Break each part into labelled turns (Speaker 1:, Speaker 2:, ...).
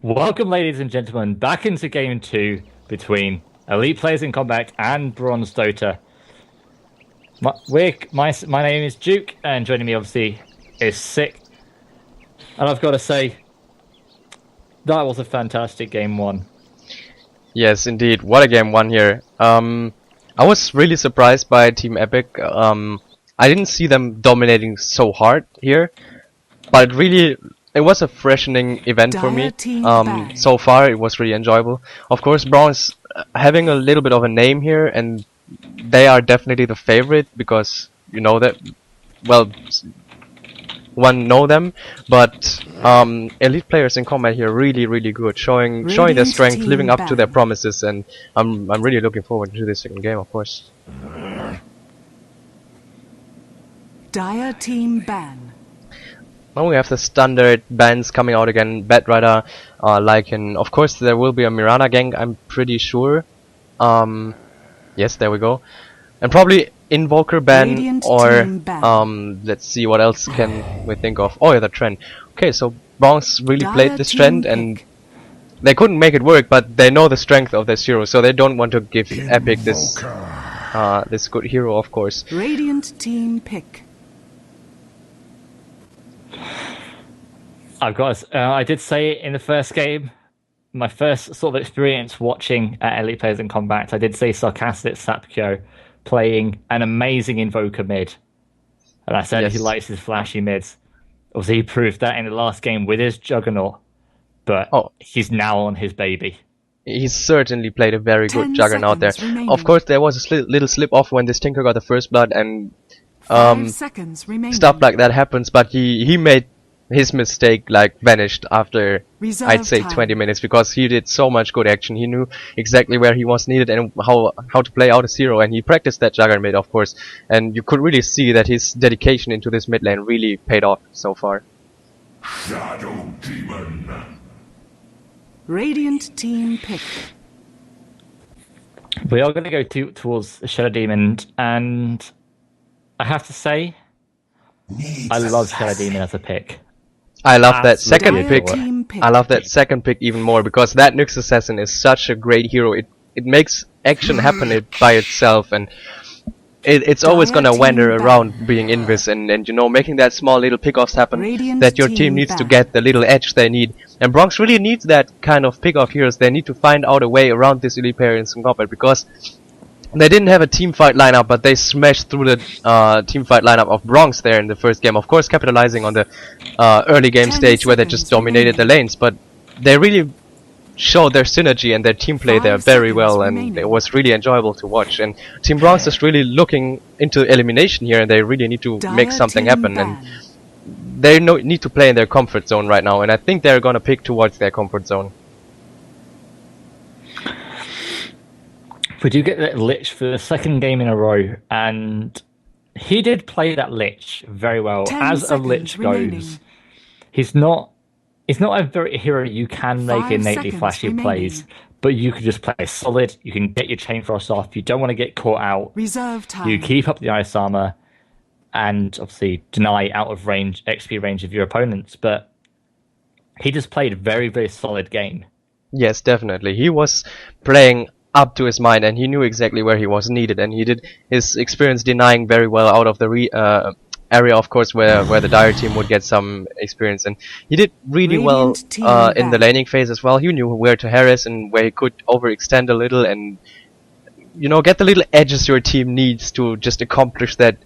Speaker 1: Welcome, ladies and gentlemen, back into Game 2 between Elite Players in Combat and Bronze Dota. My name is Duke, and joining me, obviously, is Sick. And I've got to say, that was a fantastic Game 1.
Speaker 2: Yes, indeed. What a Game 1 here. I was really surprised by Team Epic. I didn't see them dominating so hard here, but it was a freshening event for me. So far, it was really enjoyable. Of course, Bronze having a little bit of a name here, and they are definitely the favorite because you know that. Well, one know them, but Elite Players in Combat here really good, showing their strength, living up to their promises, and I'm really looking forward to this second game, of course.
Speaker 3: DotA team ban.
Speaker 2: Now we have the standard bans coming out again. Batrider, of course there will be a Mirana gang, I'm pretty sure. Yes, there we go. And probably Invoker ban
Speaker 3: Radiant
Speaker 2: or
Speaker 3: team ban.
Speaker 2: let's see what else can we think of. Oh yeah, the trend. Okay, so Bronze really
Speaker 3: DotA
Speaker 2: played this
Speaker 3: team
Speaker 2: trend and they couldn't make it work, but they know the strength of this hero, so they don't want to give Epic this good hero, of course.
Speaker 3: Radiant team pick.
Speaker 1: I did say in the first game, my first sort of experience watching Elite Players in Combat, I did say Sarcastic Sapkyo playing an amazing Invoker mid. And I said he likes his flashy mids. Obviously, he proved that in the last game with his Juggernaut, but he's now on his baby.
Speaker 2: He certainly played a very good
Speaker 3: 10
Speaker 2: Juggernaut there.
Speaker 3: seconds remaining.
Speaker 2: Of course, there was a little slip off when this Tinker got the first blood, and
Speaker 3: 5 seconds remaining.
Speaker 2: stuff like that happens, but he made his mistake vanished after
Speaker 3: Reserve
Speaker 2: I'd say
Speaker 3: time.
Speaker 2: 20 minutes, because he did so much good action. He knew exactly where he was needed and how to play out his hero, and he practiced that Juggernaut mid, of course, and you could really see that his dedication into this mid lane really paid off so far.
Speaker 4: Shadow Demon.
Speaker 3: Radiant team pick.
Speaker 1: We are going to go towards Shadow Demon, and I have to say, I love Shadow Demon as a pick.
Speaker 2: I love that
Speaker 1: Absolutely.
Speaker 2: second pick.
Speaker 3: Team pick.
Speaker 2: I love that second pick even more, because that Nyx Assassin is such a great hero. It makes action happen by itself, and it's always gonna
Speaker 3: team
Speaker 2: wander
Speaker 3: ban.
Speaker 2: around being invis and you know, making that small little pickoffs happen
Speaker 3: Radiant
Speaker 2: that your
Speaker 3: team
Speaker 2: team needs to
Speaker 3: ban.
Speaker 2: get the little edge they need. And Bronx really needs that kind of pickoff heroes. They need to find out a way around this Elite Players in Combat, because they didn't have a team fight lineup, but they smashed through the team fight lineup of Bronx there in the first game. Of course, capitalizing on the early game
Speaker 3: 10
Speaker 2: stage where they just
Speaker 3: seconds
Speaker 2: dominated the
Speaker 3: remaining.
Speaker 2: lanes, but they really showed their synergy and their team play
Speaker 3: 5
Speaker 2: there very well,
Speaker 3: seconds
Speaker 2: and
Speaker 3: remaining.
Speaker 2: it was really enjoyable to watch. And Team Bronx is really looking into elimination here, and they really need to make
Speaker 3: DotA
Speaker 2: something
Speaker 3: team
Speaker 2: happen.
Speaker 3: ban.
Speaker 2: And they need to play in their comfort zone right now, and I think they're gonna pick towards their comfort zone.
Speaker 1: We do get that Lich for the second game in a row, and he did play that Lich very well.
Speaker 3: 10
Speaker 1: As a
Speaker 3: seconds
Speaker 1: Lich
Speaker 3: remaining.
Speaker 1: goes, he's not a very hero you can make
Speaker 3: 5
Speaker 1: innately
Speaker 3: seconds
Speaker 1: flashy
Speaker 3: remaining.
Speaker 1: plays, but you could just play solid. You can get your chain frost off. You don't want to get caught out.
Speaker 3: Reserve time.
Speaker 1: You keep up the ice armor, and obviously deny out of range XP range of your opponents. But he just played a very solid game.
Speaker 2: Yes, definitely. He was playing up to his mind, and he knew exactly where he was needed, and he did his experience denying very well out of the area, of course, where the Dire team would get some experience, and he did really well
Speaker 3: Radiant team
Speaker 2: in the
Speaker 3: back.
Speaker 2: laning phase as well. He knew where to harass and where he could overextend a little, and you know, get the little edges your team needs to just accomplish that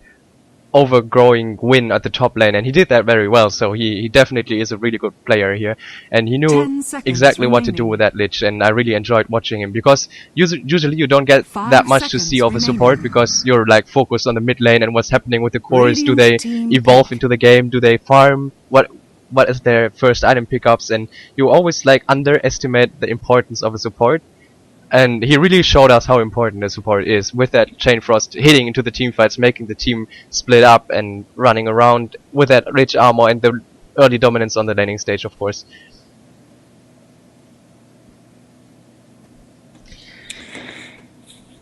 Speaker 2: overgrowing win at the top lane, and he did that very well. So he definitely is a really good player here, and he
Speaker 3: 10
Speaker 2: knew
Speaker 3: seconds
Speaker 2: exactly what to do
Speaker 3: remaining.
Speaker 2: with that Lich, and I really enjoyed watching him, because usually you don't get
Speaker 3: 5
Speaker 2: that much to
Speaker 3: seconds
Speaker 2: see of a
Speaker 3: remaining.
Speaker 2: support, because you're focused on the mid lane and what's happening with the cores. Do
Speaker 3: Radiant
Speaker 2: they
Speaker 3: team
Speaker 2: evolve
Speaker 3: pick.
Speaker 2: into the game? Do they farm? What is their first item pickups? And you always underestimate the importance of a support. And he really showed us how important the support is, with that Chain Frost hitting into the team fights, making the team split up and running around with that rich armor and the early dominance on the laning stage, of course.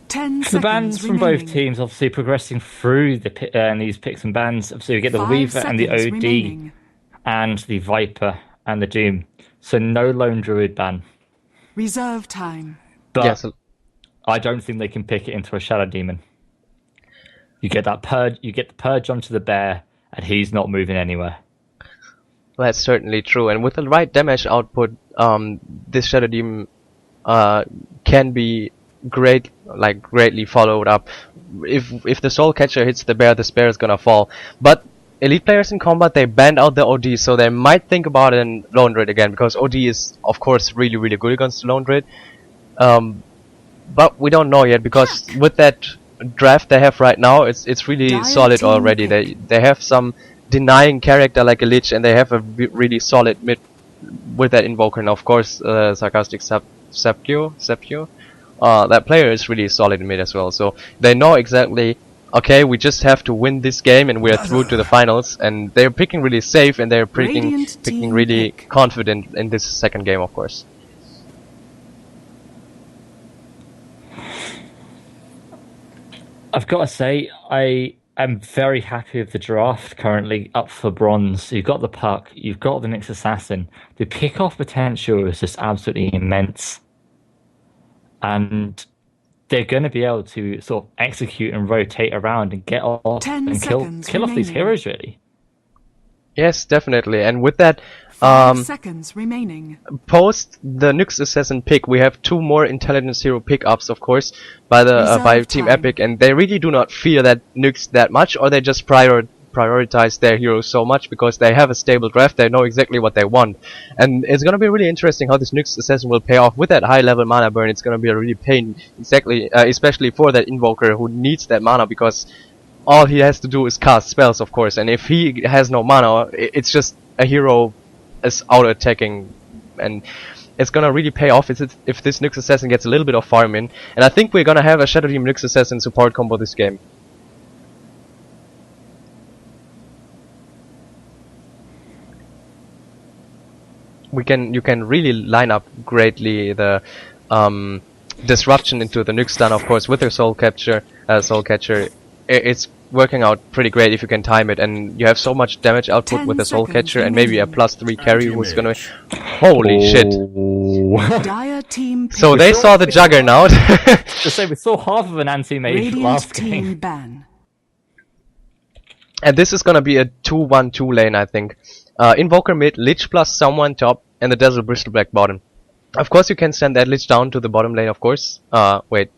Speaker 1: The bans from both teams obviously progressing through these picks and bans. Obviously, we get the
Speaker 3: 5
Speaker 1: Weaver and the
Speaker 3: seconds
Speaker 1: OD
Speaker 3: remaining.
Speaker 1: and the Viper and the Doom. So no lone druid ban.
Speaker 3: Reserve time.
Speaker 1: But
Speaker 2: Yes.
Speaker 1: I don't think they can pick it into a shadow demon. You get that purge. You get the purge onto the bear, and he's not moving anywhere.
Speaker 2: That's certainly true. And with the right damage output, this shadow demon can be greatly followed up. If the soul catcher hits the bear is gonna fall. But elite players in combat, they banned out the OD, so they might think about it in lone druid again, because OD is of course really good against lone druid. But we don't know yet, because with that draft they have right now, it's really
Speaker 3: Dire
Speaker 2: solid
Speaker 3: team
Speaker 2: already.
Speaker 3: pick.
Speaker 2: They have some denying character like a lich, and they have a really solid mid with that invoker, and of course sarcastic Septio. That player is really solid in mid as well, so they know exactly, okay, we just have to win this game and we're through to the finals, and they're picking really safe, and they're picking
Speaker 3: Radiant team
Speaker 2: really
Speaker 3: pick.
Speaker 2: confident in this second game, of course.
Speaker 1: I've got to say, I am very happy with the draft currently up for bronze. You've got the puck, you've got the Nyx Assassin. The pick-off potential is just absolutely immense. And they're going to be able to sort of execute and rotate around and get off
Speaker 3: 10
Speaker 1: and kill
Speaker 3: seconds
Speaker 1: off these
Speaker 3: remaining.
Speaker 1: heroes, really.
Speaker 2: Yes, definitely. And with that,
Speaker 3: 5 seconds remaining.
Speaker 2: post the Nyx Assassin pick, we have 2 more Intelligence Hero pickups, of course, by
Speaker 3: Reserve
Speaker 2: Team
Speaker 3: time.
Speaker 2: Epic, and they really do not fear that Nyx that much, or they just prioritize their heroes so much because they have a stable draft. They know exactly what they want, and it's gonna be really interesting how this Nyx Assassin will pay off with that high level mana burn. It's gonna be a really pain, especially for that invoker who needs that mana, because all he has to do is cast spells, of course, and if he has no mana, it's just a hero is out attacking, and it's gonna really pay off if this Nyx Assassin gets a little bit of farm in, and I think we're gonna have a Shadow Demon Nyx Assassin support combo this game. You can really line up greatly the disruption into the Nyx stun, of course, with your soul catcher. It's working out pretty great if you can time it, and you have so much damage output
Speaker 3: 10
Speaker 2: with the soul
Speaker 3: seconds
Speaker 2: catcher, and maybe a
Speaker 3: remaining.
Speaker 2: +3 carry who's gonna. Holy shit!
Speaker 3: Dire team pick.
Speaker 2: So they saw the juggernaut.
Speaker 1: Just say we saw half of an anti-mage
Speaker 3: Radiant
Speaker 1: last
Speaker 3: team
Speaker 1: game.
Speaker 3: ban.
Speaker 2: And this is gonna be a 2-1-2 lane, I think. Invoker mid, Lich plus someone top, and the Dazzle Bristleback bottom. Of course you can send that Lich down to the bottom lane, of course. Wait.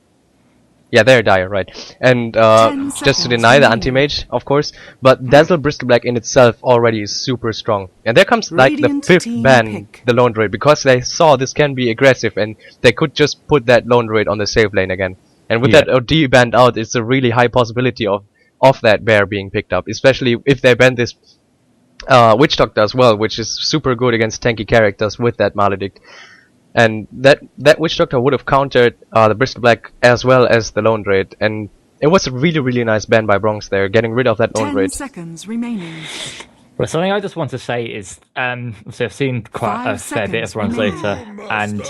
Speaker 2: Yeah, they're Dire, right. And
Speaker 3: 10
Speaker 2: just to
Speaker 3: seconds
Speaker 2: deny the
Speaker 3: remaining.
Speaker 2: anti-mage, of course. But Dazzle Bristleback in itself already is super strong. And there comes like the
Speaker 3: Radiant
Speaker 2: 5th
Speaker 3: team
Speaker 2: ban,
Speaker 3: pick.
Speaker 2: the Lone Druid, because they saw this can be aggressive, and they could just put that Lone Druid on the safe lane again. And with
Speaker 1: Yeah.
Speaker 2: that OD banned out, it's a really high possibility of that bear being picked up, especially if they ban this Witch Doctor as well, which is super good against tanky characters with that Maledict. And that Witch Doctor would have countered the Bristleback as well as the Lone Druid, and it was a really nice ban by Bronx there, getting rid of that Lone
Speaker 3: 10
Speaker 2: Druid.
Speaker 3: seconds remaining.
Speaker 1: Well, something I just want to say is, so I've seen quite
Speaker 3: 5
Speaker 1: a fair bit of
Speaker 3: seconds
Speaker 1: runs
Speaker 3: remaining.
Speaker 1: later, and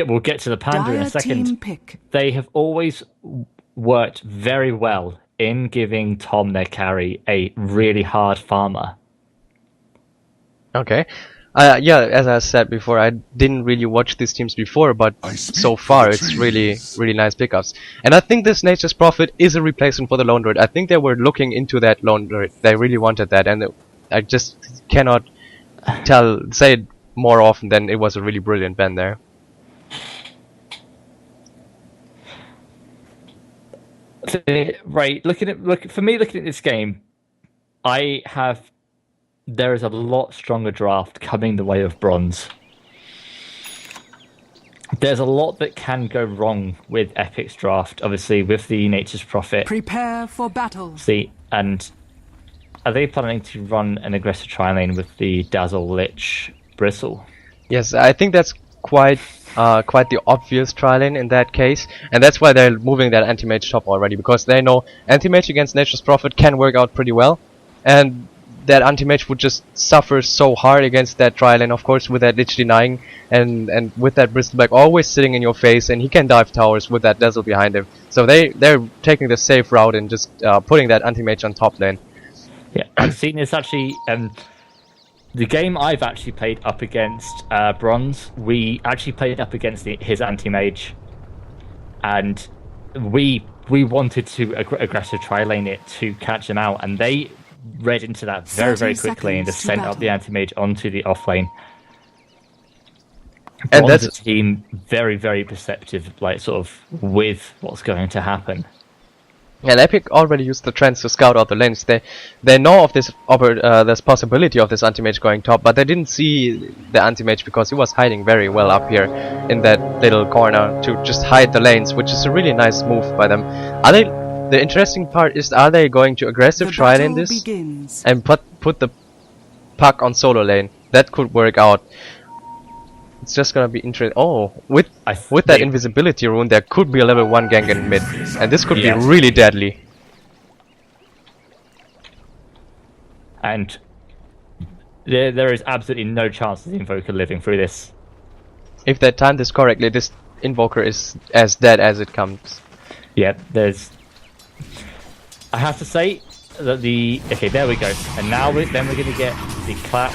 Speaker 1: we'll get to the Panda in
Speaker 3: Dire
Speaker 1: a second.
Speaker 3: team pick.
Speaker 1: They have always worked very well in giving Tom their carry a really hard farmer.
Speaker 2: Okay. Yeah, as I said before, I didn't really watch these teams before, but
Speaker 4: I speak
Speaker 2: so
Speaker 4: for
Speaker 2: far
Speaker 4: the
Speaker 2: it's really
Speaker 4: trees.
Speaker 2: nice pickups. And I think this Nature's Prophet is a replacement for the Lone Druid. I think they were looking into that Lone Druid. They really wanted that, and I just cannot say it more often than it was a really brilliant ban there.
Speaker 1: Right, looking at this game, there is a lot stronger draft coming the way of bronze. There's a lot that can go wrong with Epic's draft, obviously with the Nature's Prophet.
Speaker 3: Prepare for battle.
Speaker 1: And are they planning to run an aggressive tri-lane with the Dazzle Lich Bristle?
Speaker 2: Yes, I think that's quite the obvious tri-lane in that case, and that's why they're moving that anti-mage top already, because they know anti-mage against Nature's Prophet can work out pretty well, and that anti-mage would just suffer so hard against that tri-lane, of course, with that Lich denying, and with that Bristleback always sitting in your face, and he can dive towers with that Dazzle behind him. So they're taking the safe route and just putting that anti-mage on top lane.
Speaker 1: Yeah, I've seen this actually. the game I've actually played up against Bronze, we actually played up against his anti-mage, and we wanted to aggressive tri-lane it to catch him out, and they read into that very quickly and just sent up the anti-mage onto the off lane. And that's a team very perceptive, like sort of with what's going to happen.
Speaker 2: And Epic already used the trends to scout out the lanes. They know of this this possibility of this anti-mage going top, but they didn't see the anti-mage because he was hiding very well up here in that little corner to just hide the lanes, which is a really nice move by them. The interesting part is, are they going to aggressive try lane this and put the puck on solo lane? That could work out. It's just gonna be interesting. Oh, with that invisibility rune, there could be a level 1 gank in mid, and this could be really deadly.
Speaker 1: And there is absolutely no chance of the Invoker living through this.
Speaker 2: If they timed this correctly, this Invoker is as dead as it comes.
Speaker 1: Yeah, I have to say that okay, there we go. And now then we're gonna get the clap.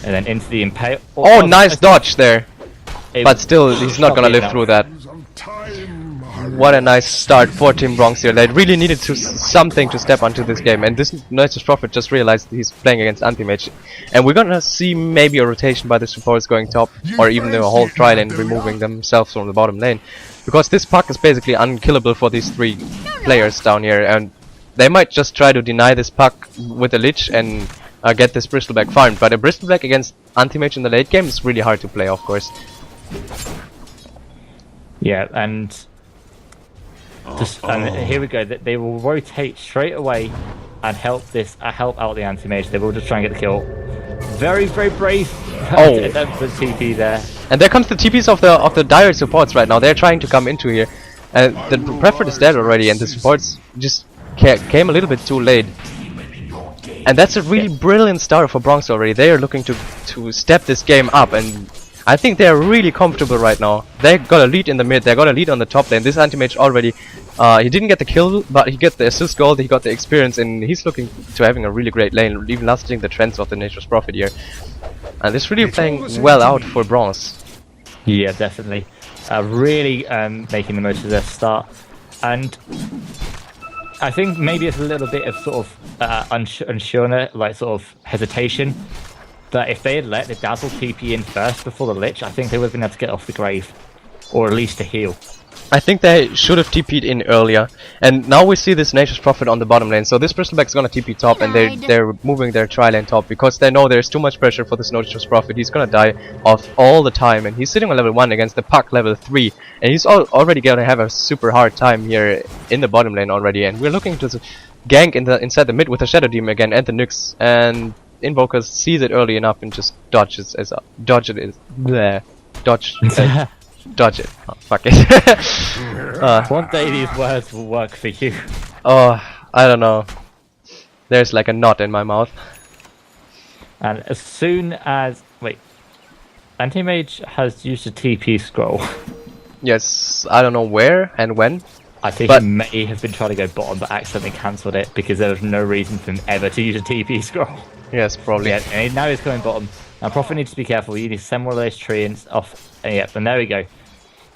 Speaker 1: And then into the impale.
Speaker 2: Oh, nice dodge there! But still, he's not gonna live through that. What a nice start for Team Bronx here. They really needed something to step onto this game, and this Nature's Prophet just realized he's playing against anti-mage. And we're gonna see maybe a rotation by the supports going top, or even a whole tri-lane removing themselves from the bottom lane. Because this puck is basically unkillable for these 3 players down here, and they might just try to deny this puck with a Lich and get this Bristleback farmed, but a Bristleback against anti-mage in the late game is really hard to play, of course.
Speaker 1: Yeah, and here we go. They will rotate straight away and help out the anti-mage. They will just try and get the kill. Very brave.
Speaker 2: Oh,
Speaker 1: the TP there.
Speaker 2: And there comes the TPs of the dire supports right now. They're trying to come into here, and the Preferred is dead already, and the supports just came a little bit too late. And that's a really brilliant start for Bronx already. They are looking to step this game up, and I think they are really comfortable right now. They got a lead in the mid, they got a lead on the top lane. This anti-mage already, he didn't get the kill, but he got the assist gold, he got the experience, and he's looking to having a really great lane, even lasting the trends of the Nature's Prophet here. And this really playing well out for Bronx.
Speaker 1: Yeah, definitely. Really making the most of their start. And I think maybe it's a little bit of sort of unsureness, like sort of hesitation. But if they had let the Dazzle TP in first before the Lich, I think they would have been able to get off the grave, or at least to heal.
Speaker 2: I think they should have TP'd in earlier, and now we see this Nature's Prophet on the bottom lane. So this Bristleback is gonna TP top, and they're moving their tri-lane top because they know there's too much pressure for this Nature's Prophet. He's gonna die off all the time, and he's sitting on level 1 against the puck level 3, and he's already gonna have a super hard time here in the bottom lane already. And we're looking to gank inside the mid with the Shadow Demon again and the Nyx, and Invoker sees it early enough and just dodges it. Dodge. Dodge it. Oh, fuck it.
Speaker 1: One day these words will work for you.
Speaker 2: Oh, I don't know. There's like a knot in my mouth.
Speaker 1: And as soon as... Wait. Anti-mage has used a TP scroll.
Speaker 2: Yes, I don't know where and when.
Speaker 1: I think he may have been trying to go bottom but accidentally cancelled it because there was no reason for him ever to use a TP scroll.
Speaker 2: Yes, probably.
Speaker 1: Yeah, and now he's going bottom. Now Prophet needs to be careful. You need to send one of those treants off. Yep, and there we go.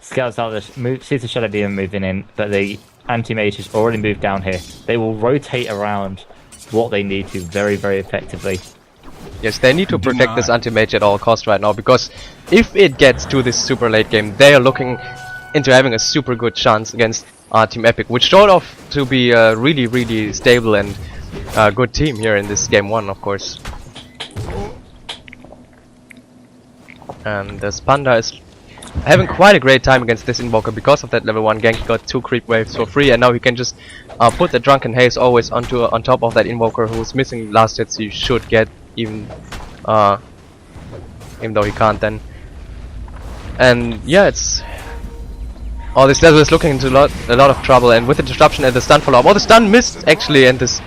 Speaker 1: Scouts out this, sees the Shadow Demon moving in, but the anti-mage has already moved down here. They will rotate around what they need to very effectively.
Speaker 2: Yes, they need to protect this anti-mage at all costs right now, because if it gets to this super late game, they are looking into having a super good chance against Team Epic, which showed off to be a really stable and good team here in this game 1, of course. And the Spanda is having quite a great time against this Invoker because of that level 1 gank. He got 2 creep waves for free, and now he can just put the Drunken Haze always on top of that Invoker who's missing last hits he should get, even though he can't then. And yeah, it's... Oh, this level is looking into a lot of trouble, and with the disruption and the stun follow-up. Oh, the stun missed actually, and this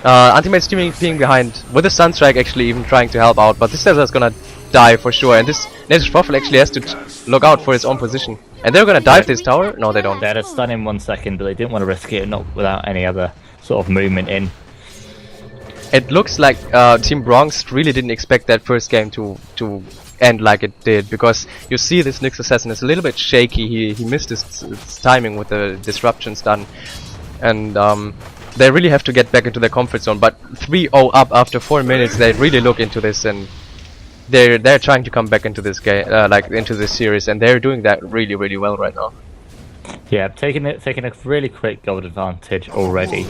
Speaker 2: anti-mage teaming being behind with the stun strike actually even trying to help out, but this level is gonna die for sure, and this Nature's Prophet actually has to look out for his own position. And they're gonna dive this tower? No, they don't.
Speaker 1: They had a stun in 1 second, but they didn't want to risk it, not without any other sort of movement in.
Speaker 2: it looks like Team Bronx really didn't expect that first game to end like it did, because you see this Nyx assassin is a little bit shaky. He missed his timing with the disruption stun, and they really have to get back into their comfort zone. But 3-0 up after 4 minutes, they really look into this, and they're trying to come back into this game, like into this series, and they're doing that really well right now.
Speaker 1: Yeah, taking a really quick gold advantage already,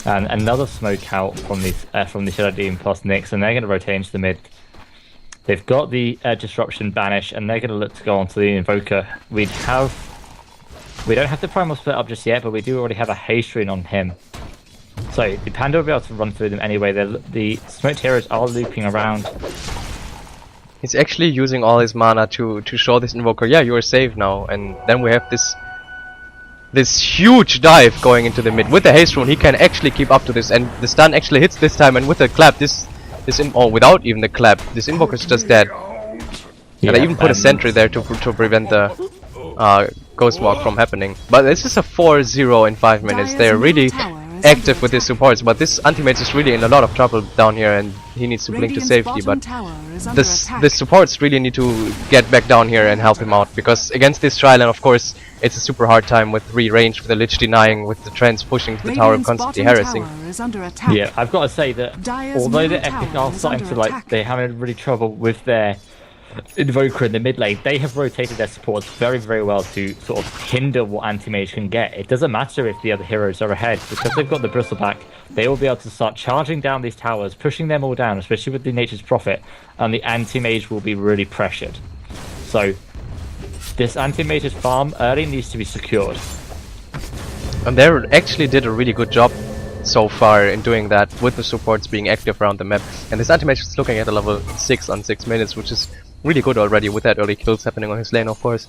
Speaker 1: and another smoke out from the Shadow Demon plus Nyx, and they're going to rotate into the mid. They've got the disruption banish, and they're going to look to go onto the Invoker. We don't have the primal split up just yet, but we do already have a haste rune on him. So the Panda will be able to run through them anyway. The smoked heroes are looping around.
Speaker 2: He's actually using all his mana to show this Invoker, yeah, you are safe now. And then we have this huge dive going into the mid. With the haste rune, he can actually keep up to this, and the stun actually hits this time, and with the clap, without even the clap, this Invoker is just dead.
Speaker 1: Yeah,
Speaker 2: and I even put a sentry there to prevent the Ghost Walk from happening. But this is a 4-0 in 5 minutes. They're really active with his supports, but this Anti-Mage is really in a lot of trouble down here, and he needs to blink to safety. But the supports really need to get back down here and help him out, because against this Tryland, of course, it's a super hard time with re-range, with the Lich denying, with the Trends pushing to the tower and constantly harassing.
Speaker 1: Yeah, I've got to say that although the Epic are starting to they're having really trouble with their Invoker in the mid lane, they have rotated their supports very well to sort of hinder what Anti-Mage can get. It doesn't matter if the other heroes are ahead, because they've got the Bristleback, they will be able to start charging down these towers, pushing them all down, especially with the Nature's Prophet, and the Anti-Mage will be really pressured. So this Anti-Mage's farm early needs to be secured.
Speaker 2: And they actually did a really good job so far in doing that, with the supports being active around the map. And this Anti-Mage is looking at a level 6 on 6 minutes, which is really good already, with that early kills happening on his lane, of course.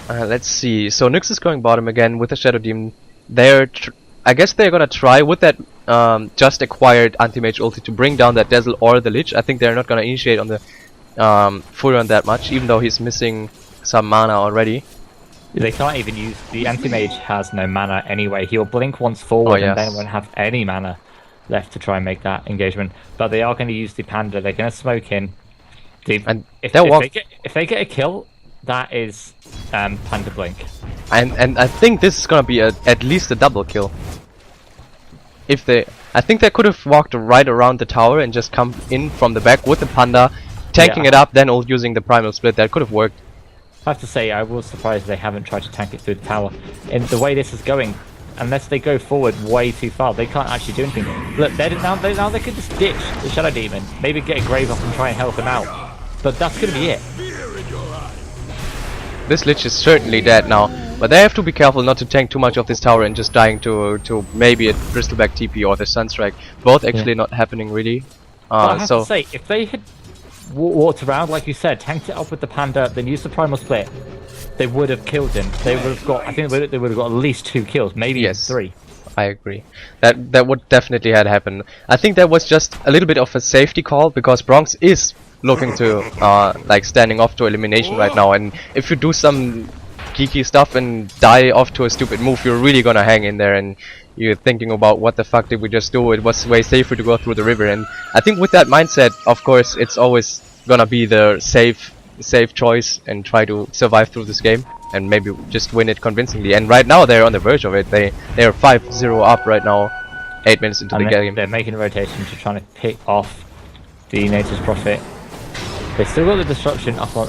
Speaker 2: Let's see. So Nyx is going bottom again with the Shadow Demon. I guess they're gonna try with that just acquired Anti-Mage ulti to bring down that Dazzle or the Lich. I think they're not gonna initiate on the Furion that much, even though he's missing some mana already.
Speaker 1: They can't even use the Anti-Mage has no mana anyway. He'll blink once forward and then won't have any mana left to try and make that engagement. But they are going to use the Panda. They're going to smoke in. If they get a kill, that is Panda blink.
Speaker 2: And I think this is going to be at least a double kill. I think they could have walked right around the tower and just come in from the back with the Panda, tanking it up, then using the primal split. That could have worked.
Speaker 1: I have to say, I was surprised they haven't tried to tank it through the tower. In the way this is going, unless they go forward way too far, they can't actually do anything. Look, now they could just ditch the Shadow Demon, maybe get a Grave up and try and help him out. But that's going to be it.
Speaker 2: This Lich is certainly dead now, but they have to be careful not to tank too much of this tower and just dying to maybe a Bristleback TP or the Sunstrike. Both actually not happening really.
Speaker 1: But I have to say, if they had walked around, like you said, tanked it up with the Panda, then used the primal split, they would have killed him. They would have got, I think they would have got at least 2 kills, maybe even 3.
Speaker 2: I agree. That would definitely have happened. I think that was just a little bit of a safety call, because Bronx is looking to like standing off to elimination right now, and if you do some geeky stuff and die off to a stupid move, you're really gonna hang in there and you're thinking about what the fuck did we just do. It was way safer to go through the river, and I think with that mindset, of course, it's always gonna be the safe choice and try to survive through this game and maybe just win it convincingly. And right now they're on the verge of it. They are 5-0 up right now, 8 minutes into the game.
Speaker 1: They're making a rotation to try to pick off the Nature's Prophet. They still got the disruption up on,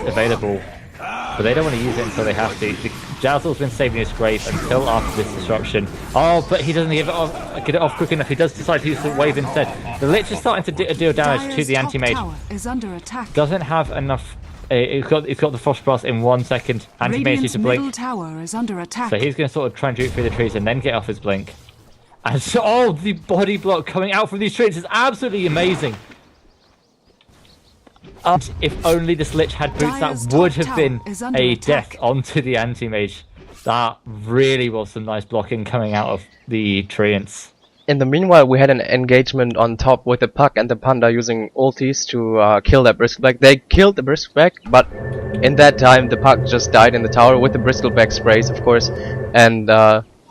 Speaker 1: available, but they don't want to use it until they have to. Jazzle's been saving his grave until after this disruption. Oh, but he doesn't get it off quick enough. He does decide to use the wave instead. The Lich is starting to deal damage to the Anti-Mage. Doesn't have enough. He's got the Frost Blast in 1 second. Anti-Mage needs to blink.
Speaker 3: Tower is under attack.
Speaker 1: So he's going to sort of try and juke through the trees and then get off his blink. And so, the body block coming out from these trees is absolutely amazing. If only this Lich had boots, that would have been a death onto the Anti-Mage. That really was some nice blocking coming out of the Treants.
Speaker 2: In the meanwhile, we had an engagement on top with the Puck and the Panda using ultis to kill that Bristleback. They killed the Bristleback, but in that time the Puck just died in the tower with the Bristleback sprays, of course. And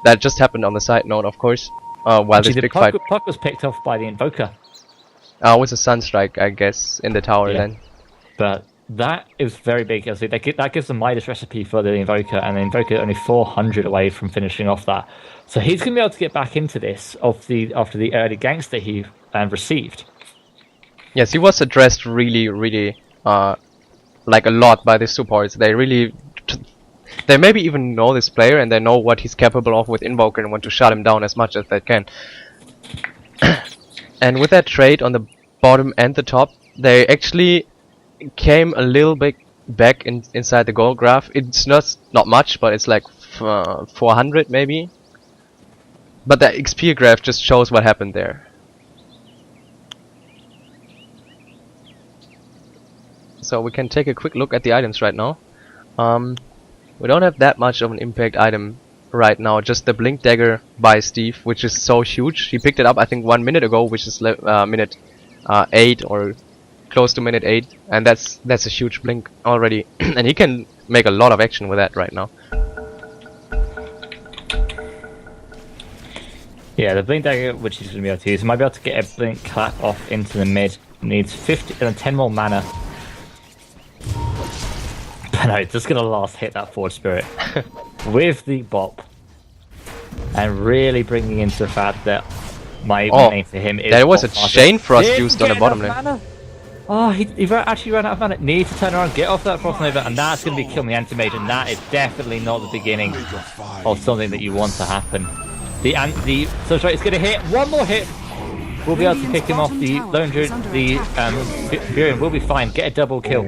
Speaker 2: that just happened on the side note, of course. While
Speaker 1: Actually,
Speaker 2: this
Speaker 1: the
Speaker 2: big fight
Speaker 1: puck was picked off by the Invoker.
Speaker 2: was a Sunstrike, I guess, in the tower then.
Speaker 1: But that is very big. That gives the Midas recipe for the Invoker, and the Invoker only 400 away from finishing off that. So he's going to be able to get back into this after the early ganks that he received.
Speaker 2: Yes, he was addressed really, like a lot by the supports. They really, they maybe even know this player and they know what he's capable of with Invoker and want to shut him down as much as they can. And with that trade on the bottom and the top, they actually came a little bit back inside the goal graph. It's not much, but it's like 400 maybe. But the XP graph just shows what happened there. So we can take a quick look at the items right now. We don't have that much of an impact item right now, just the Blink Dagger by Steve, which is so huge. He picked it up I think 1 minute ago, which is minute 8 or close to minute 8, and that's a huge blink already. And he can make a lot of action with that right now.
Speaker 1: Yeah, the Blink Dagger, which he's going to be able to use, he might be able to get a Blink clap off into the mid. Needs 10 more mana. But no, it's just going to last hit that Forward Spirit with the bop, and really bringing into the fact that my main for him is.
Speaker 2: There was a Chain Frost used on the bottom lane.
Speaker 1: Oh, he actually ran out of mana. Need to turn around, get off that Frost Nova, and that's going to be killing the Anti-Mage, and that is definitely not the beginning of something that you want to happen. The Sunstrike is going to hit. One more hit. We'll be able to pick him off. The Lone Druid, the Virion will be fine. Get a double kill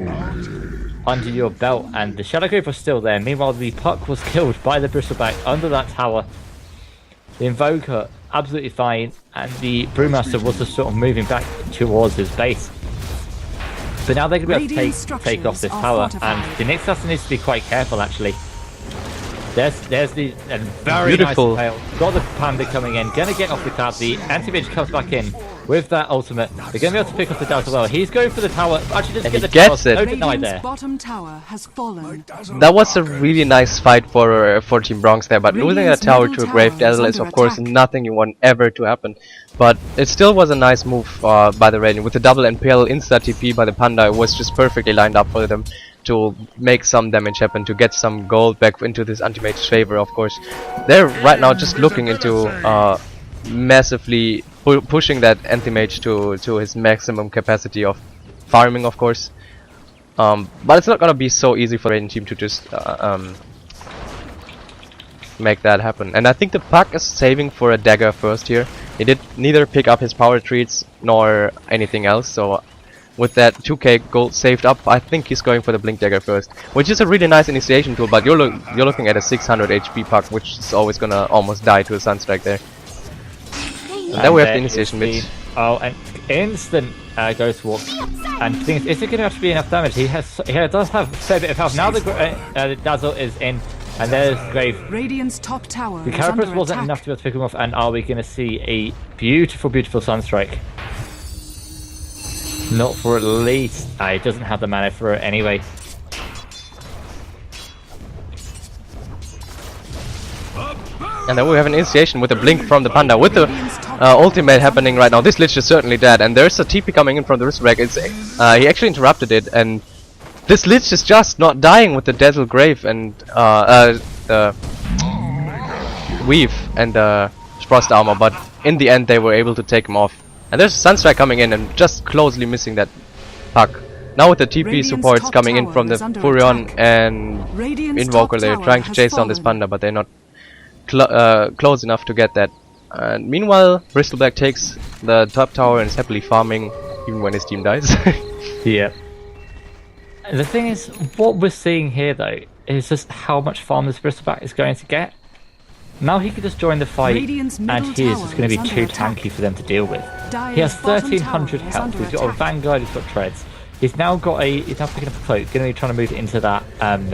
Speaker 1: under your belt, and the Shadow Grave was still there. Meanwhile, the Puck was killed by the Bristleback under that tower. The Invoker absolutely fine, and the Brewmaster was just sort of moving back towards his base. But now they're going to be able to take off this tower, and the next assassin needs to be quite careful actually. There's the very
Speaker 2: beautiful.
Speaker 1: Nice fail. Got the Panda coming in, gonna get off the card. The Anti-Mage comes back in with that ultimate. They're gonna be able to pick up the Delta well. He's going for the tower. Actually, just
Speaker 2: And
Speaker 1: get the
Speaker 2: he gets
Speaker 1: tower.
Speaker 2: it.
Speaker 1: No deny there.
Speaker 3: Bottom tower has fallen.
Speaker 2: That was a really nice fight for Team Bronx there, but losing a tower to a Grave Dazzle is of course nothing you want ever to happen. But it still was a nice move by the Radiant. With the double NPL insta TP by the Panda, it was just perfectly lined up for them to make some damage happen, to get some gold back into this anti-mage's favor, of course. They're right now just looking into massively pushing that anti-mage to his maximum capacity of farming, of course. But it's not gonna be so easy for the Radiant team to just make that happen. And I think the Puck is saving for a dagger first here. He did neither pick up his power treats nor anything else, so with that 2k gold saved up, I think he's going for the Blink Dagger first, which is a really nice initiation tool, but you're looking at a 600 HP Puck, which is always gonna almost die to a Sunstrike there. And then we have the initiation mid.
Speaker 1: Oh, and instant Ghost Walk. And the thing is it going to have to be enough damage? He does have a fair bit of health. Now the Dazzle is in, and there's Grave.
Speaker 3: Radiant's top tower.
Speaker 1: The Carapace wasn't enough to be able to pick him off, and are we going to see a beautiful, beautiful Sunstrike? Not for at least. He doesn't have the mana for it anyway.
Speaker 2: And then we have an initiation with a blink from the Panda with the ultimate happening right now. This Lich is certainly dead, and there's a TP coming in from the Wristwreck. He actually interrupted it, and this Lich is just not dying with the Dazzle Grave and the Weave and the Frost Armor, but in the end they were able to take him off. And there's a Sunstrike coming in and just closely missing that Puck. Now with the TP supports coming in from the Furion and Invoker, they're trying to chase down this Panda, but they're not close enough to get that. And meanwhile, Bristleback takes the top tower and is happily farming even when his team dies.
Speaker 1: Yeah. The thing is, what we're seeing here though is just how much farm this Bristleback is going to get. Now he could just join the fight, and he is just going to be too tanky for them to deal with. He has 1300 health. He's got a Vanguard. He's got treads. He's now picking up a cloak. Going to be trying to move it into that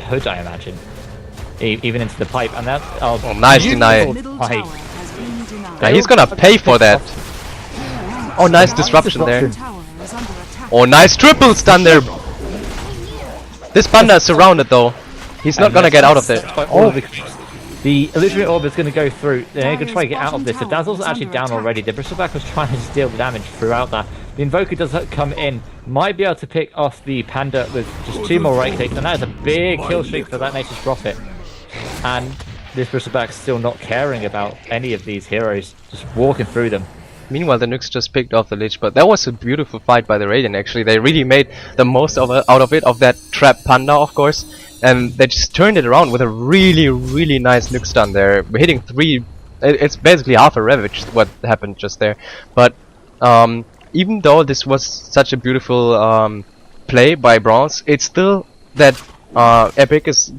Speaker 1: hood, I imagine, even into the pipe. And that
Speaker 2: nice deny. Yeah, he's gonna pay for that. Oh, nice disruption there. Oh, nice triple stun there. This Panda is surrounded though. He's not gonna get out of there.
Speaker 1: Oh. The illusory orb is going to go through. They're going to try to get out of this. The
Speaker 3: Dire's bottom
Speaker 1: Dazzle's
Speaker 3: tower
Speaker 1: actually
Speaker 3: is
Speaker 1: down
Speaker 3: under
Speaker 1: already. The Bristleback was trying to deal the damage throughout that. The Invoker does come in. Might be able to pick off the Panda with just 2 more right clicks. And that is a big kill streak for that Nature's Prophet. And this Bristleback's still not caring about any of these heroes. Just walking through them.
Speaker 2: Meanwhile, the Nukes just picked off the Lich, but that was a beautiful fight by the Radiant actually. They really made the most out of it, of that trap Panda, of course. And they just turned it around with a really nice Nuke stun there. Hitting 3, it's basically half a Ravage what happened just there. But even though this was such a beautiful play by Bronze, it's still that Epic is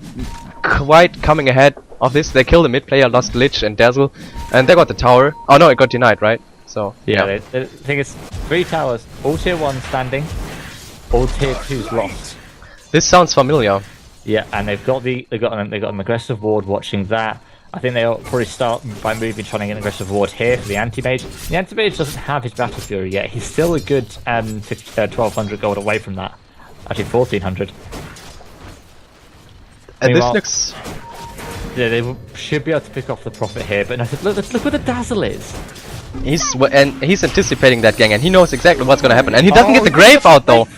Speaker 2: quite coming ahead of this. They killed the mid player, lost Lich and Dazzle, and they got the tower. Oh no, it got denied, right? So
Speaker 1: yeah. The thing is, 3 towers, all tier 1 standing, all tier 2s lost.
Speaker 2: This sounds familiar.
Speaker 1: Yeah, and they've got an aggressive ward watching that. I think they'll probably start by moving, trying to get an aggressive ward here for the anti-mage. The anti-mage doesn't have his Battle Fury yet. He's still a good 1200 gold away from that. Actually, 1400.
Speaker 2: And this looks...
Speaker 1: Yeah, they should be able to pick off the Prophet here, but no, look where the Dazzle is.
Speaker 2: He's anticipating that gang, and he knows exactly what's gonna happen. And he doesn't get the Grave out though.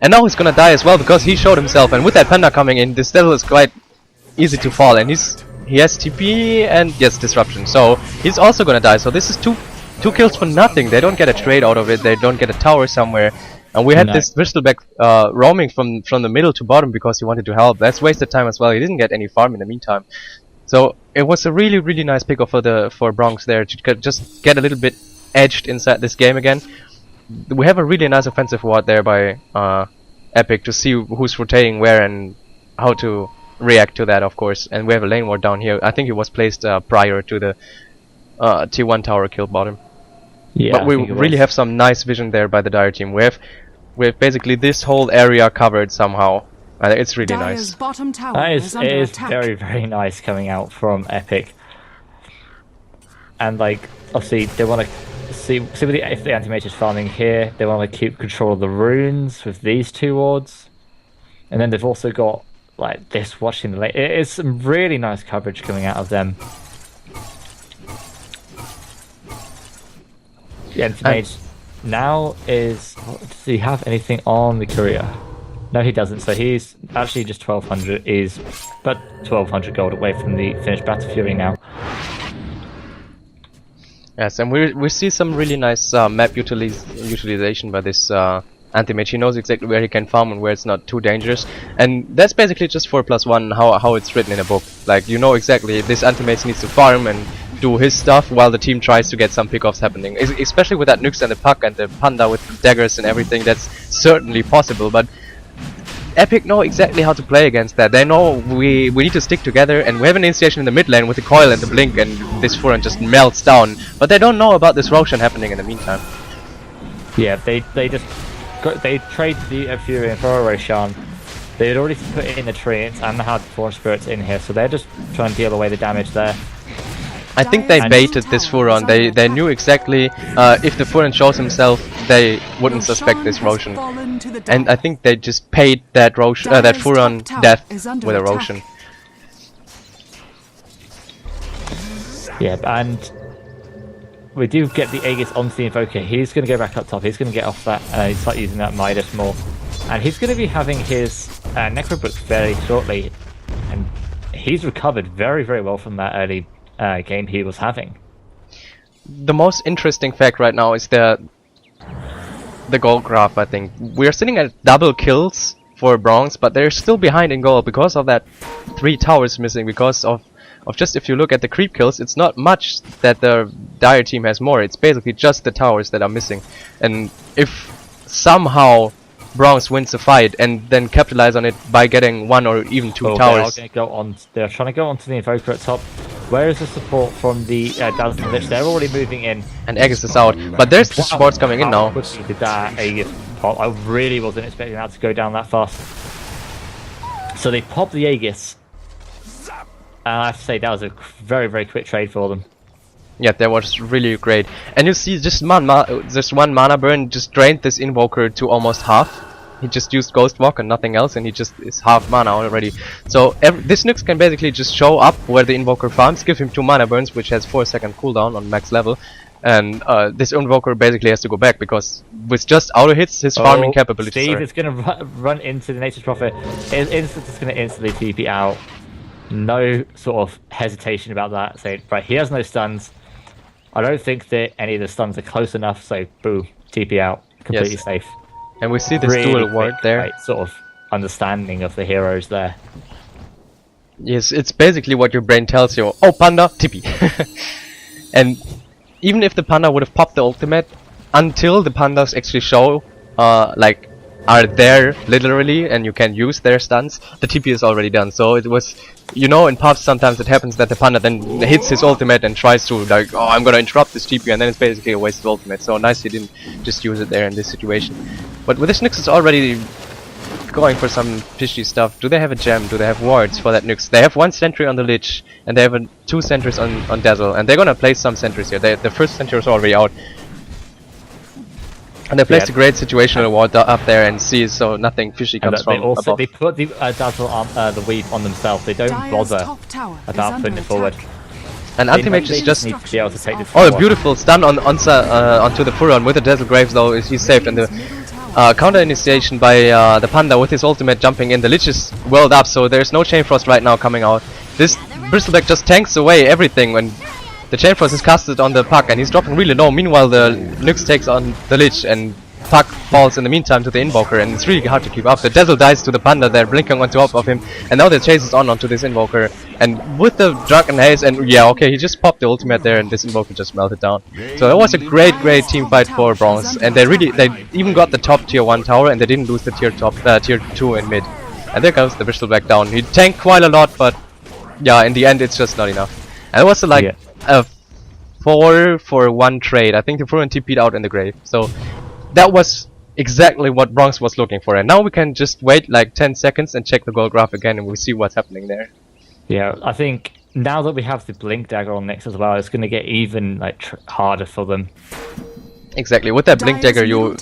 Speaker 2: And now he's gonna die as well because he showed himself. And with that Panda coming in, this Devil is quite easy to fall. And he has TP and yes, Disruption. So he's also gonna die. So this is two kills for nothing. They don't get a trade out of it. They don't get a tower somewhere. And we had this Bristleback roaming from the middle to bottom because he wanted to help. That's wasted time as well. He didn't get any farm in the meantime. So it was a really nice pick for Bronx there to just get a little bit edged inside this game again. We have a really nice offensive ward there by Epic to see who's rotating where and how to react to that, of course. And we have a lane ward down here. I think it was placed prior to the tier 1 tower kill bottom. Yeah, but we really have some nice vision there by the Dire team. We have basically this whole area covered somehow. It's really nice.
Speaker 3: Bottom tower
Speaker 1: it is
Speaker 3: attack.
Speaker 1: very nice coming out from Epic. And like, obviously they want to see if the anti-mage is farming here. They want to keep control of the runes with these 2 wards. And then they've also got like this watching the lane. It is some really nice coverage coming out of them. The anti-mage now is... Does he have anything on the courier? No, he doesn't. So he's actually just 1200. Is but 1200 gold away from the finished Battle Fury now.
Speaker 2: Yes, and we see some really nice map utilization by this anti-mage. He knows exactly where he can farm and where it's not too dangerous. And that's basically just 4+1 how it's written in a book. Like, you know exactly this anti-mage needs to farm and do his stuff while the team tries to get some pickoffs happening. Especially with that Nukes and the Puck and the Panda with the daggers and everything, that's certainly possible. But Epic know exactly how to play against that. They know we need to stick together, and we have an initiation in the mid lane with the coil and the blink, and this Furon just melts down. But they don't know about this Roshan happening in the meantime.
Speaker 1: Yeah, they trade the Fury and for a Roshan. They had already put in the treants and had 4 spirits in here, so they're just trying to deal away the damage there.
Speaker 2: I think they baited this Furon. They knew exactly if the Furon shows himself, they wouldn't suspect this Roshan. And I think they just paid that Furon death with a Roshan.
Speaker 1: Yeah, and we do get the Aegis onto the Invoker. He's going to go back up top. He's going to get off that. He's start using that Midas more. And he's going to be having his Necrobook fairly shortly. And he's recovered very well from that early game he was having.
Speaker 2: The most interesting fact right now is the gold graph. I think we're sitting at double kills for Bronze, but they're still behind in gold because of that 3 towers missing. Because of just, if you look at the creep kills, it's not much that the Dire team has more. It's basically just the towers that are missing. And if somehow Bronze wins the fight and then capitalize on it by getting 1 or even 2 towers.
Speaker 1: They're trying to go onto the Invoker at top. Where is the support from the Dallas and Lich? They're already moving in.
Speaker 2: And Aegis is out. But there's the supports coming in now.
Speaker 1: Did that Aegis pop? I really wasn't expecting that to go down that fast. So they popped the Aegis. And I have to say that was a very quick trade for them.
Speaker 2: Yeah, that was really great. And you see just one mana burn just drained this Invoker to almost half. he just used Ghost Walk and nothing else, and he just is half mana already. So this Nyx can basically just show up where the Invoker farms, give him 2 mana burns, which has 4-second cooldown on max level, and this Invoker basically has to go back, because with just auto hits, his farming capabilities
Speaker 1: Steve
Speaker 2: are...
Speaker 1: is going to run into the Nature's Prophet. It's going to instantly TP out. No sort of hesitation about that, saying, right, he has no stuns. I don't think that any of the stuns are close enough, so boom, TP out. Completely safe.
Speaker 2: And we see this
Speaker 1: Really
Speaker 2: dual ward there.
Speaker 1: Right, sort of understanding of the heroes there.
Speaker 2: Yes, it's basically what your brain tells you. Oh, Panda, TP. And even if the Panda would have popped the ultimate, until the Pandas actually show, like, are there literally, and you can use their stuns, the TP is already done. So it was, you know, in pubs sometimes it happens that the Panda then hits his ultimate and tries to, like, oh, I'm gonna interrupt this TP, and then it's basically a waste of ultimate. So nice he didn't just use it there in this situation. But with this Nyx is already going for some fishy stuff. Do they have a gem? Do they have wards for that Nyx? They have 1 sentry on the Lich, and they have 2 sentries on Dazzle, and they're gonna place some sentries here. The first sentry is already out. And they placed a great situational ward up there and see, so nothing fishy comes from above.
Speaker 1: They put the Dazzle the weave on themselves. They don't bother about putting it forward.
Speaker 2: And Anti-Mage is just
Speaker 1: need to be able to take this
Speaker 2: a beautiful stun onto the Furon with the Dazzle Graves, though he's saved, and the counter initiation by the Panda with his ultimate jumping in. The Lich is welled up, so there's no Chain Frost right now coming out. This Bristleback just tanks away everything when the Chain Frost is casted on the Puck, and he's dropping really low. Meanwhile, the Nyx takes on the Lich, and Puck falls in the meantime to the Invoker, and it's really hard to keep up. The Dazzle dies to the Panda, they're blinking on top of him, and now the chase is on onto this Invoker. And with the Drunken Haze, and yeah, okay, he just popped the ultimate there, and this Invoker just melted down. So that was a great team fight for Bronze, and they even got the top tier 1 tower, and they didn't lose the tier 2 in mid. And there goes the Bristleback down. He tanked quite a lot, but yeah, in the end it's just not enough. And it was like a 4-for-1 trade. I think the Furon TP'd out in the grave. So that was exactly what Bronx was looking for. And now we can just wait like 10 seconds and check the goal graph again, and we see what's happening there.
Speaker 1: Yeah, I think now that we have the Blink Dagger on Nyx as well, it's going to get even like harder for them.
Speaker 2: Exactly. With that Blink Dagger, you're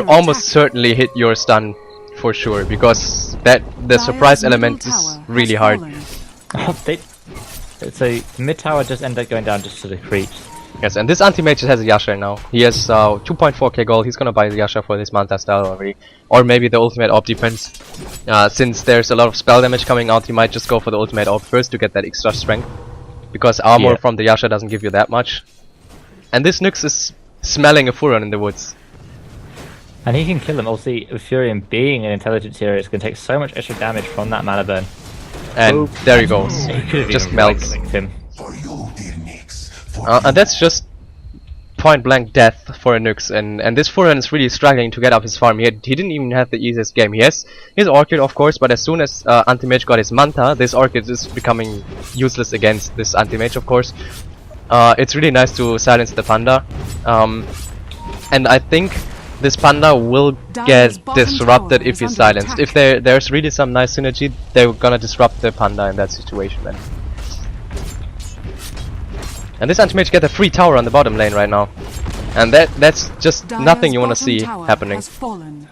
Speaker 2: almost certainly hit your stun for sure, because the surprise element is really hard.
Speaker 1: So mid tower just ended up going down just to the creeps.
Speaker 2: Yes, and this Anti-Mage has a Yasha now. He has 2.4k gold. He's gonna buy the Yasha for this Manta style already. Or maybe the ultimate orb, depends. Since there's a lot of spell damage coming out, he might just go for the ultimate orb first to get that extra strength. Because armor from the Yasha doesn't give you that much. And this Nyx is smelling a Furon in the woods.
Speaker 1: And he can kill him. Also, Furion being an intelligence hero, it's going to take so much extra damage from that mana burn.
Speaker 2: And there he goes. Just melts.
Speaker 1: Him.
Speaker 2: And that's just point blank death for a Nyx, and this Furon is really struggling to get up his farm. He didn't even have the easiest game. He has his Orchid, of course, but as soon as Anti-Mage got his Manta, this Orchid is becoming useless against this Anti-Mage, of course. It's really nice to silence the Panda, and I think this Panda will get disrupted if he's silenced. If there's really some nice synergy, they're gonna disrupt the Panda in that situation then. And this Anti-Mage get a free tower on the bottom lane right now. And that's just nothing you want to see happening. And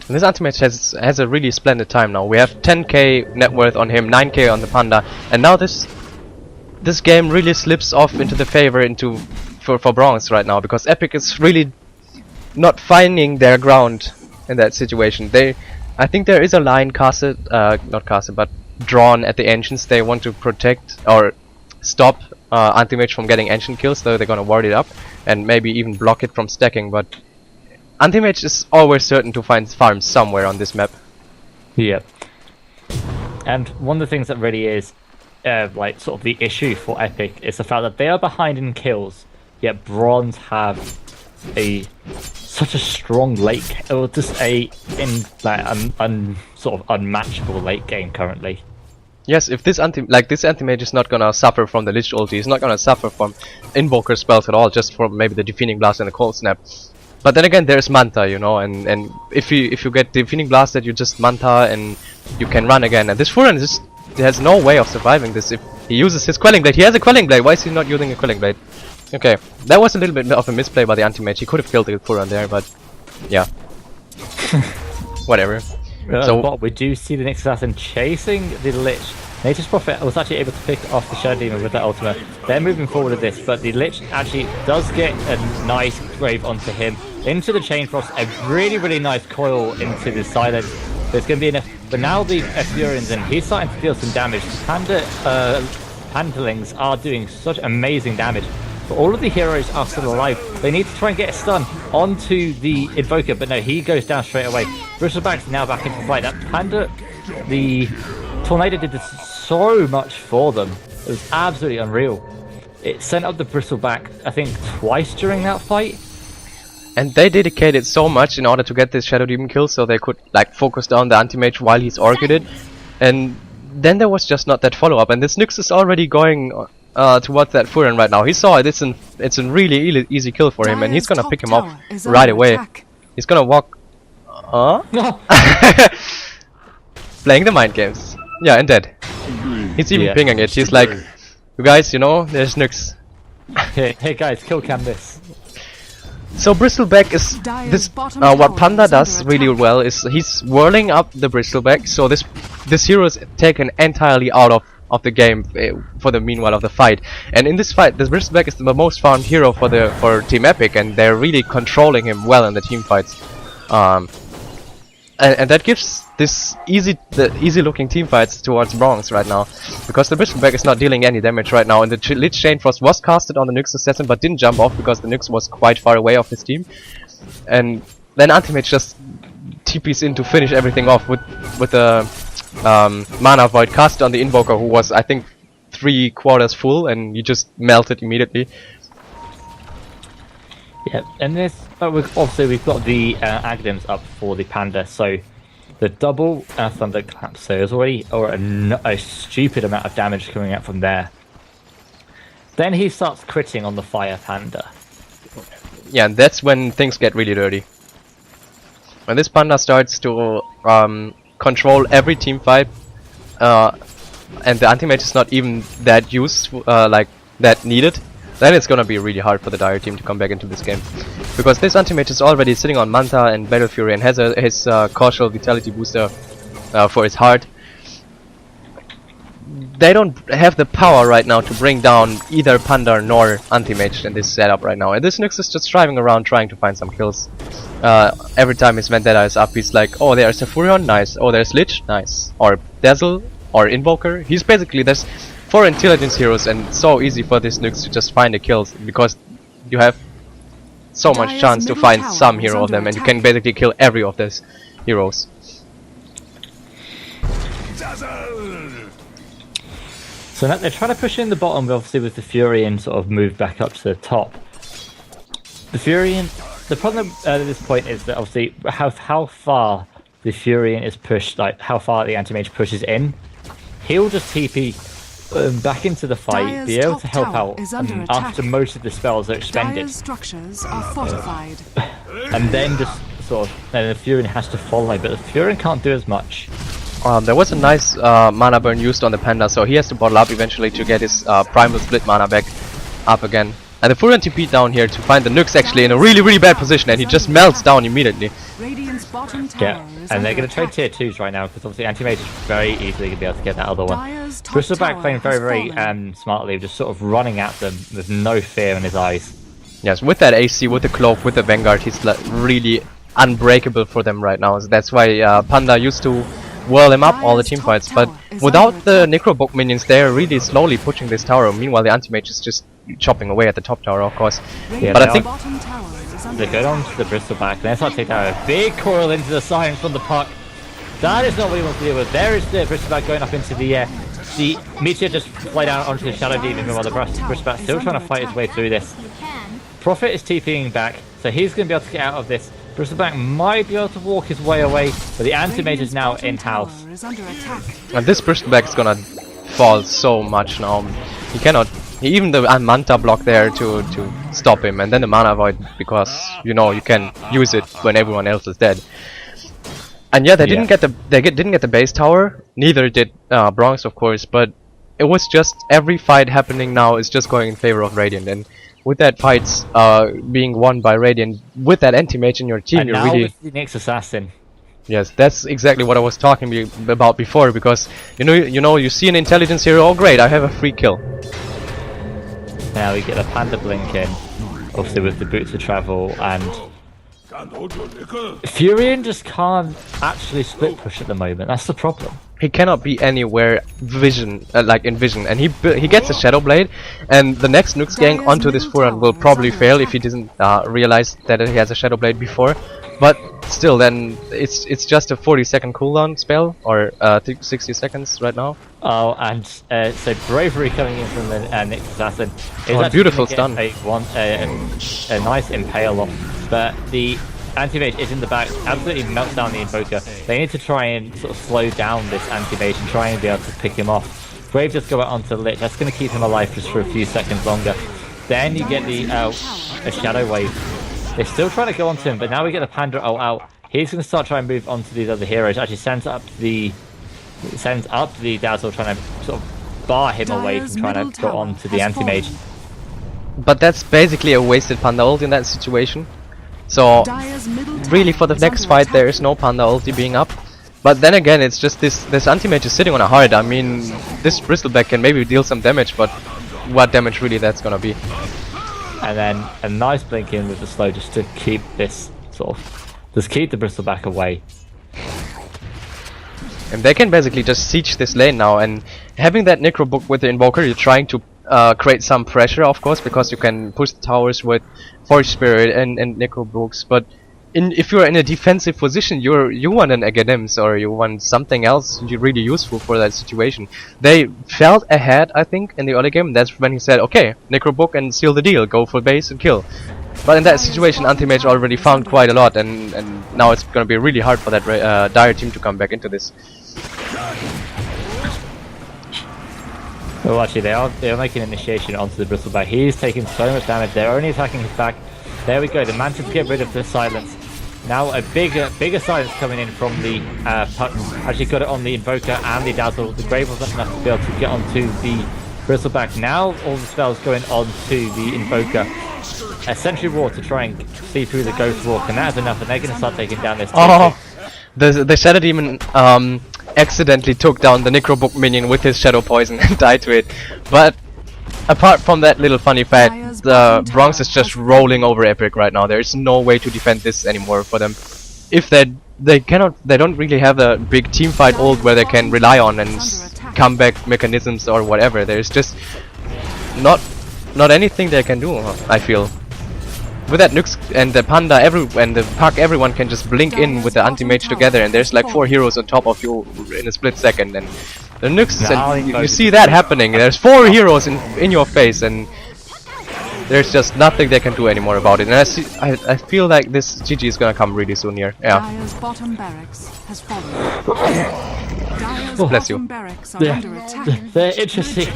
Speaker 2: this Anti-Mage has a really splendid time now. We have 10k net worth on him, 9k on the Panda, and now this game really slips off into the favor for Bronze right now, because Epic is really not finding their ground in that situation. I think there is a line drawn at the Ancients. They want to protect or stop Anti-Mage from getting Ancient kills, so they're gonna ward it up and maybe even block it from stacking, but Anti-Mage is always certain to find farms somewhere on this map.
Speaker 1: Yeah. And one of the things that really is like sort of the issue for Epic is the fact that they are behind in kills, yet Bronze have such a strong late, or just sort of unmatchable late game currently.
Speaker 2: Yes, if this Anti-Mage is not gonna suffer from the Lich ulti, he's not gonna suffer from Invoker spells at all, just from maybe the Defeating Blast and the Cold Snap. But then again, there's Manta, you know, and if you get Defeating Blasted, you just Manta and you can run again. And this Furon has no way of surviving this if he uses his Quelling Blade. He has a Quelling Blade, why is he not using a Quelling Blade? Okay, that was a little bit of a misplay by the Anti-Mage. He could have killed the Furon there, but Yeah. Whatever. So
Speaker 1: But we do see the Nyx Assassin chasing the Lich. Nature's Prophet was actually able to pick off the Shadow Demon with that ultimate. They're moving forward with this, but the Lich actually does get a nice grave onto him. Into the Chain Frost, a really nice coil into the Silence. There's going to be enough. But now the Furion's in, he's starting to deal some damage. The Pandelings are doing such amazing damage. But all of the heroes are still alive. They need to try and get a stun onto the Invoker, but no, he goes down straight away. Bristleback's now back into the fight. That Panda, the Tornado did so much for them. It was absolutely unreal. It sent up the Bristleback, I think, twice during that fight.
Speaker 2: and they dedicated so much in order to get this Shadow Demon kill, so they could like focus down the anti-mage while he's orchided. And then there was just not that follow-up, and this Nyx is already going towards that Furion right now. He saw it, it's a really easy kill for him, and he's gonna pick him up right away. He's gonna walk... Playing the mind games. Yeah, and dead. He's even pinging it. He's like, you guys, you know, there's Nyx.
Speaker 1: Hey guys, kill cam this.
Speaker 2: So Bristleback is this. What Panda does really well is he's whirling up the Bristleback. So this hero is taken entirely out of the game for the meanwhile of the fight. And in this fight, this Bristleback is the most found hero for Team Epic, and they're really controlling him well in the team fights. And that gives this easy looking team fights towards Bronze right now, because the Bristleback is not dealing any damage right now, and the Lich Chain Frost was casted on the Nyx Assassin but didn't jump off because the Nyx was quite far away of his team. And then Antimage just TPs in to finish everything off with the Mana Void cast on the Invoker, who was, I think, 3/4 full, and you just melted immediately.
Speaker 1: Yeah, and this obviously we've got the Agdams up for the Panda, so the double Thunderclap, so there's already a stupid amount of damage coming out from there. Then he starts critting on the Fire Panda.
Speaker 2: Yeah, and that's when things get really dirty. When this Panda starts to control every team fight, and the anti-mage is not even that useful, like that needed, then it's gonna be really hard for the Dire team to come back into this game, because this anti-mage is already sitting on Manta and Battle Fury and has his Cautial Vitality booster for his heart. They don't have the power right now to bring down either Panda nor anti-mage in this setup right now, and this Nyx is just driving around trying to find some kills. Every time his Vendetta is up, he's like, oh, there's a Furion, nice, oh, there's Lich, nice, or Dazzle, or Invoker. He's basically, there's 4 intelligence heroes, and so easy for this Nyx to just find the kills, because you have so much chance to find some hero of them, and you can basically kill every of these heroes.
Speaker 1: So now they're trying to push in the bottom, obviously, with the Furion sort of moved back up to the top. The Furion, the problem at this point is that obviously how far the Furion is pushed, like how far the anti-mage pushes in, he'll just TP back into the fight, be able to help out after most of the spells are expended.
Speaker 3: Structures are fortified.
Speaker 1: And then just sort of, then the Furion has to follow, but the Furion can't do as much.
Speaker 2: There was a nice mana burn used on the Panda, so he has to bottle up eventually to get his Primal Split mana back up again. And the Furion TP down here to find the Nyx actually in a really bad position, and he just melts down immediately.
Speaker 1: Yeah, and they're going to trade tier 2s right now, because obviously anti-mage is very easily going to be able to get that other one. Bristleback playing very smartly, just sort of running at them with no fear in his eyes.
Speaker 2: Yes, with that AC, with the Cloak, with the Vanguard, he's like really unbreakable for them right now. So that's why Panda used to whirl him up all the team fights, but without the Necrobook minions, they're really slowly pushing this tower. Meanwhile, the anti-mage is just chopping away at the top tower, of course.
Speaker 1: Yeah,
Speaker 2: but I think
Speaker 1: they go on to the Bristleback, then start taking out a big coil into the Silence from the puck. That is not what he wants to deal with. There is the Bristleback going up into the air. The Meteor just fly down onto the Shadow Demon, while the Bristleback still trying to fight his way through this. Prophet is TPing back, so he's going to be able to get out of this. Bristleback might be able to walk his way away, but the anti-mage is now in-house.
Speaker 2: And this Bristleback is gonna fall so much now. He cannot, even the Manta block there to stop him, and then the Mana Void, because you know you can use it when everyone else is dead. And yeah, they didn't get the base tower, neither did Bronze, of course, but it was just every fight happening now is just going in favor of Radiant, and with that fight being won by Radiant, with that anti-mage in your team,
Speaker 1: And
Speaker 2: you're
Speaker 1: now
Speaker 2: really...
Speaker 1: with the next assassin.
Speaker 2: Yes, that's exactly what I was talking about before, because you see an intelligence hero, oh great, I have a free kill.
Speaker 1: Now we get a panda blink in, obviously with the boots of travel, and Furion just can't actually split push at the moment. That's the problem.
Speaker 2: He cannot be anywhere like in vision, and he gets a Shadow Blade, and the next Nux gang onto this Furon will probably fail if he doesn't realize that he has a Shadow Blade before. But still, then it's just a 40-second cooldown spell, or 60 seconds right now.
Speaker 1: Oh, and so Bravery coming in from the next assassin.
Speaker 2: Oh, beautiful stun.
Speaker 1: A nice impale off, but the anti-mage is in the back, absolutely melts down the Invoker. They need to try and sort of slow down this anti-mage and try and be able to pick him off. Brave just go out onto Lich, that's going to keep him alive just for a few seconds longer. Then you get the a Shadow Wave. They're still trying to go onto him, but now we get the Panda ult out. He's going to start trying to move onto these other heroes. Actually sends up the Dazzle, trying to sort of bar him away from trying to go onto the anti-mage.
Speaker 2: But that's basically a wasted Panda ult in that situation. So really for the next fight there is no Panda ulti being up. But then again, it's just this anti-mage is sitting on a heart. I mean, this Bristleback can maybe deal some damage, but what damage really that's gonna be?
Speaker 1: And then a nice blink in with the slow just to keep this keep the Bristleback away.
Speaker 2: And they can basically just siege this lane now, and having that Necro Book with the Invoker, you're trying to create some pressure, of course, because you can push the towers with Force Spirit and Necro Books. But if you're in a defensive position, you want an Aghanim's, or you want something else really useful for that situation. They felt ahead, I think, in the early game. That's when he said, okay, Necro Book and seal the deal, go for base and kill. But in that situation, Anti-Mage already found quite a lot, and now it's gonna be really hard for that Dire team to come back into this.
Speaker 1: Well, actually, they are making initiation onto the Bristleback. He's taking so much damage. They're only attacking his back. There we go. They managed to get rid of the silence. Now a bigger silence coming in from the Puck. Actually got it on the Invoker and the Dazzle. The Grave wasn't enough to be able to get onto the Bristleback. Now all the spells going on to the Invoker. A Sentry Roar to try and see through the Ghost Walk, and that is enough, and they're going to start taking down this.
Speaker 2: Oh, the Shadow Demon accidentally took down the Necro Book minion with his Shadow Poison and died to it. But apart from that little funny fact, the Bronx is just rolling over Epic right now. There is no way to defend this anymore for them. If they don't really have a big team fight ult where they can rely on and comeback mechanisms or whatever. There's just not anything they can do, I feel. With that Nux and the Panda and the Puck, everyone can just blink in with the anti-mage together, and there's like 4 heroes on top of you in a split second. And the Nux, and you see that happening. There's 4 heroes in your face, and there's just nothing they can do anymore about it. And I feel like this GG is gonna come really soon here. Yeah.
Speaker 3: Dire's bottom barracks has fallen. Dire's
Speaker 2: Bless you.
Speaker 3: bottom barracks are under attack.
Speaker 1: They're interesting.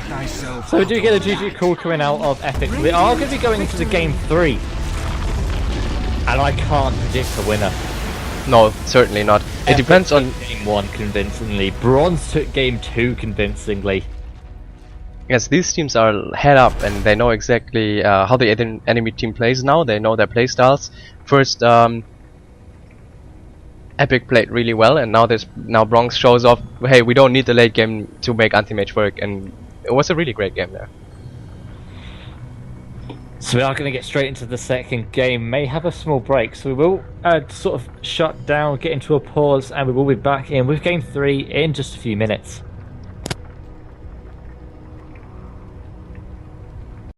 Speaker 1: So we do get a GG call coming out of Epic. We are going to be going into the game 3. And I can't predict the winner.
Speaker 2: No, certainly not. It depends on
Speaker 1: game 1 convincingly. Bronze took game 2 convincingly.
Speaker 2: Yes, these teams are head up and they know exactly how the enemy team plays now. They know their play styles. First, Epic played really well, and now Bronx shows off. Hey, we don't need the late game to make anti-mage work, and it was a really great game there.
Speaker 1: So we are going to get straight into the second game. May have a small break, so we will sort of shut down, get into a pause, and we will be back in with game 3 in just a few minutes.